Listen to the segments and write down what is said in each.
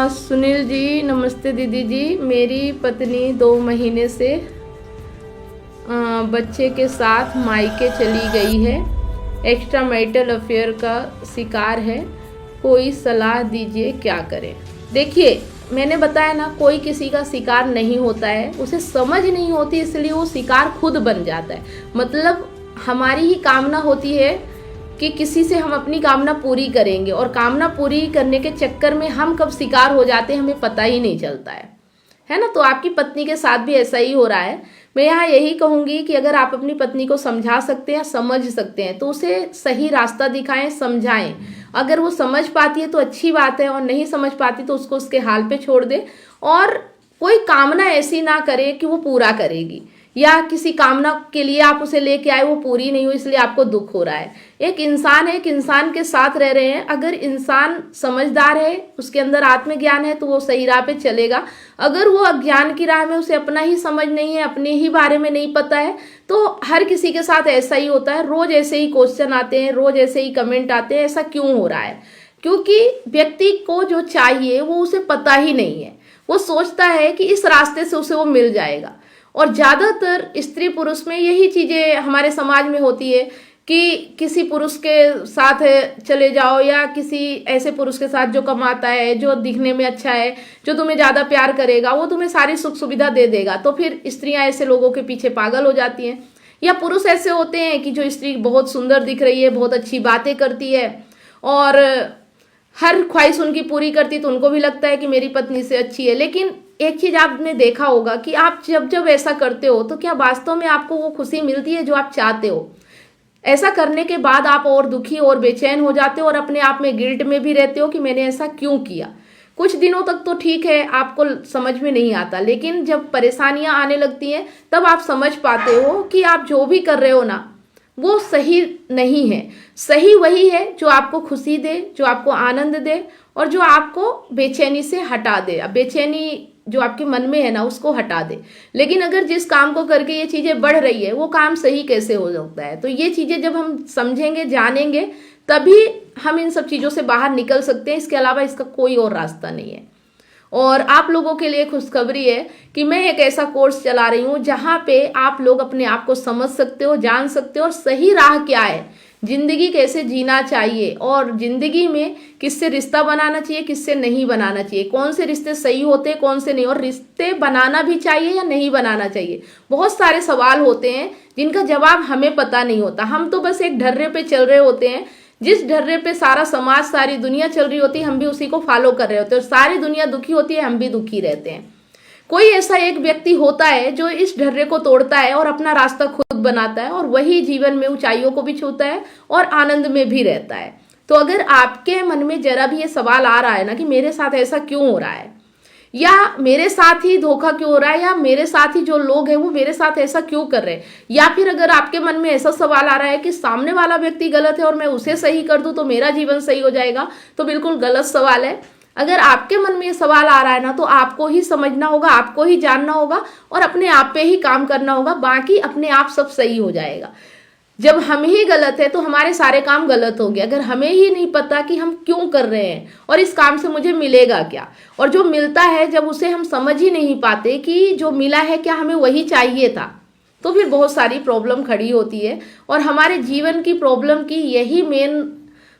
सुनील जी, नमस्ते दीदी जी। मेरी पत्नी 2 महीने से बच्चे के साथ मायके चली गई है, एक्स्ट्रा मैरिटल अफेयर का शिकार है, कोई सलाह दीजिए क्या करें। देखिए, मैंने बताया ना, कोई किसी का शिकार नहीं होता है, उसे समझ नहीं होती इसलिए वो शिकार खुद बन जाता है। मतलब हमारी ही कामना होती है कि किसी से हम अपनी कामना पूरी करेंगे और कामना पूरी करने के चक्कर में हम कब शिकार हो जाते हैं हमें पता ही नहीं चलता है ना। तो आपकी पत्नी के साथ भी ऐसा ही हो रहा है। मैं यहाँ यही कहूँगी कि अगर आप अपनी पत्नी को समझा सकते हैं, समझ सकते हैं, तो उसे सही रास्ता दिखाएं, समझाएं। अगर वो समझ पाती है तो अच्छी बात है, और नहीं समझ पाती तो उसको उसके हाल पे छोड़ दे। और कोई कामना ऐसी ना करे कि वो पूरा करेगी, या किसी कामना के लिए आप उसे लेके आए, वो पूरी नहीं हुई इसलिए आपको दुख हो रहा है। एक इंसान है, एक इंसान के साथ रह रहे हैं। अगर इंसान समझदार है, उसके अंदर आत्मज्ञान है, तो वो सही राह पे चलेगा। अगर वो अज्ञान की राह में, उसे अपना ही समझ नहीं है, अपने ही बारे में नहीं पता है, तो हर किसी के साथ ऐसा ही होता है। रोज ऐसे ही क्वेश्चन आते हैं, रोज ऐसे ही कमेंट आते हैं। ऐसा क्यों हो रहा है? क्योंकि व्यक्ति को जो चाहिए वो उसे पता ही नहीं है। वो सोचता है कि इस रास्ते से उसे वो मिल जाएगा। और ज़्यादातर स्त्री पुरुष में यही चीज़ें हमारे समाज में होती है कि किसी पुरुष के साथ चले जाओ, या किसी ऐसे पुरुष के साथ जो कमाता है, जो दिखने में अच्छा है, जो तुम्हें ज़्यादा प्यार करेगा, वो तुम्हें सारी सुख सुविधा दे देगा। तो फिर स्त्रियां ऐसे लोगों के पीछे पागल हो जाती हैं। या पुरुष ऐसे होते हैं कि जो स्त्री बहुत सुंदर दिख रही है, बहुत अच्छी बातें करती है और हर ख्वाहिश उनकी पूरी करती, तो उनको भी लगता है कि मेरी पत्नी से अच्छी है। लेकिन एक चीज आपने देखा होगा कि आप जब ऐसा करते हो तो क्या वास्तव में आपको वो खुशी मिलती है जो आप चाहते हो? ऐसा करने के बाद आप और दुखी और बेचैन हो जाते हो और अपने आप में गिल्ट में भी रहते हो कि मैंने ऐसा क्यों किया। कुछ दिनों तक तो ठीक है, आपको समझ में नहीं आता, लेकिन जब परेशानियां आने लगती हैं तब आप समझ पाते हो कि आप जो भी कर रहे हो ना, वो सही नहीं है। सही वही है जो आपको खुशी दे, जो आपको आनंद दे और जो आपको बेचैनी से हटा दे। अब बेचैनी जो आपके मन में है ना, उसको हटा दे। लेकिन अगर जिस काम को करके ये चीजें बढ़ रही है, वो काम सही कैसे हो सकता है? तो ये चीजें जब हम समझेंगे, जानेंगे, तभी हम इन सब चीजों से बाहर निकल सकते हैं। इसके अलावा इसका कोई और रास्ता नहीं है। और आप लोगों के लिए खुशखबरी है कि मैं एक ऐसा कोर्स चला रही हूँ जहाँ पे आप लोग अपने आप को समझ सकते हो, जान सकते हो, और सही राह क्या है, जिंदगी कैसे जीना चाहिए, और जिंदगी में किससे रिश्ता बनाना चाहिए, किससे नहीं बनाना चाहिए, कौन से रिश्ते सही होते हैं, कौन से नहीं, और रिश्ते बनाना भी चाहिए या नहीं बनाना चाहिए। बहुत सारे सवाल होते हैं जिनका जवाब हमें पता नहीं होता। हम तो बस एक ढर्रे पे चल रहे होते हैं, जिस ढर्रे पे सारा समाज, सारी दुनिया चल रही होती है, हम भी उसी को फॉलो कर रहे होते हैं, और सारी दुनिया दुखी होती है, हम भी दुखी रहते हैं। कोई ऐसा एक व्यक्ति होता है जो इस ढर्रे को तोड़ता है और अपना रास्ता खुद बनाता है, और वही जीवन में ऊंचाइयों को भी छूता है और आनंद में भी रहता है। तो अगर आपके मन में जरा भी ये सवाल आ रहा है ना कि मेरे साथ ऐसा क्यों हो रहा है, या मेरे साथ ही धोखा क्यों हो रहा है, या मेरे साथ ही जो लोग हैं वो मेरे साथ ऐसा क्यों कर रहे हैं, या फिर अगर आपके मन में ऐसा सवाल आ रहा है कि सामने वाला व्यक्ति गलत है और मैं उसे सही कर दूं तो मेरा जीवन सही हो जाएगा, तो बिल्कुल गलत सवाल है। अगर आपके मन में ये सवाल आ रहा है ना, तो आपको ही समझना होगा, आपको ही जानना होगा और अपने आप पे ही काम करना होगा। बाकी अपने आप सब सही हो जाएगा। जब हम ही गलत है तो हमारे सारे काम गलत होंगे। अगर हमें ही नहीं पता कि हम क्यों कर रहे हैं और इस काम से मुझे मिलेगा क्या, और जो मिलता है जब उसे हम समझ ही नहीं पाते कि जो मिला है क्या हमें वही चाहिए था, तो फिर बहुत सारी प्रॉब्लम खड़ी होती है। और हमारे जीवन की प्रॉब्लम की यही मेन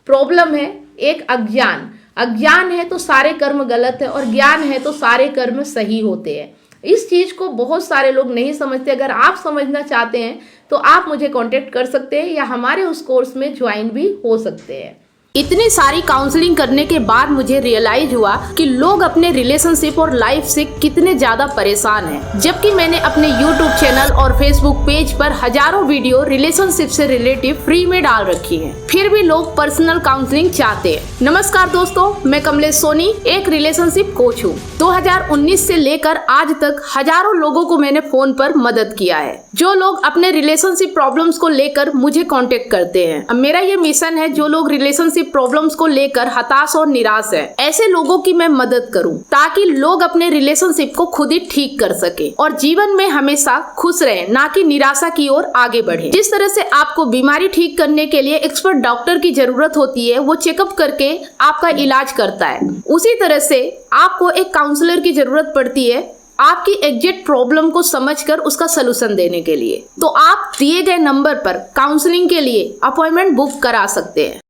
प्रॉब्लम है, एक अज्ञान। अज्ञान है तो सारे कर्म गलत है, और ज्ञान है तो सारे कर्म सही होते हैं। इस चीज को बहुत सारे लोग नहीं समझते। अगर आप समझना चाहते हैं तो आप मुझे कांटेक्ट कर सकते हैं, या हमारे उस कोर्स में ज्वाइन भी हो सकते हैं। इतनी सारी काउंसलिंग करने के बाद मुझे रियलाइज हुआ कि लोग अपने रिलेशनशिप और लाइफ से कितने ज्यादा परेशान हैं। जबकि मैंने अपने YouTube चैनल और Facebook पेज पर हजारों वीडियो रिलेशनशिप से रिलेटिव फ्री में डाल रखी हैं, फिर भी लोग पर्सनल काउंसलिंग चाहते हैं। नमस्कार दोस्तों, मैं कमलेश सोनी एक रिलेशनशिप कोच हूँ। 2019 से लेकर आज तक हजारों लोगों को मैंने फोन पर मदद किया है, जो लोग अपने रिलेशनशिप प्रॉब्लम्स को लेकर मुझे कॉन्टेक्ट करते हैं। अब मेरा ये मिशन है, जो लोग रिलेशनशिप रिलेशनशिप प्रॉब्लम्स को लेकर हताश और निराश है, ऐसे लोगों की मैं मदद करूं ताकि लोग अपने रिलेशनशिप को खुद ही ठीक कर सके और जीवन में हमेशा खुश रहे, ना कि निराशा की ओर आगे बढ़े। जिस तरह से आपको बीमारी ठीक करने के लिए एक्सपर्ट डॉक्टर की जरूरत होती है, वो चेकअप करके आपका इलाज करता है, उसी तरह से आपको एक काउंसलर की जरूरत पड़ती है आपकी एग्जैक्ट प्रॉब्लम को समझकर उसका सलूशन देने के लिए। तो आप दिए गए नंबर पर काउंसलिंग के लिए अपॉइंटमेंट बुक करा सकते हैं।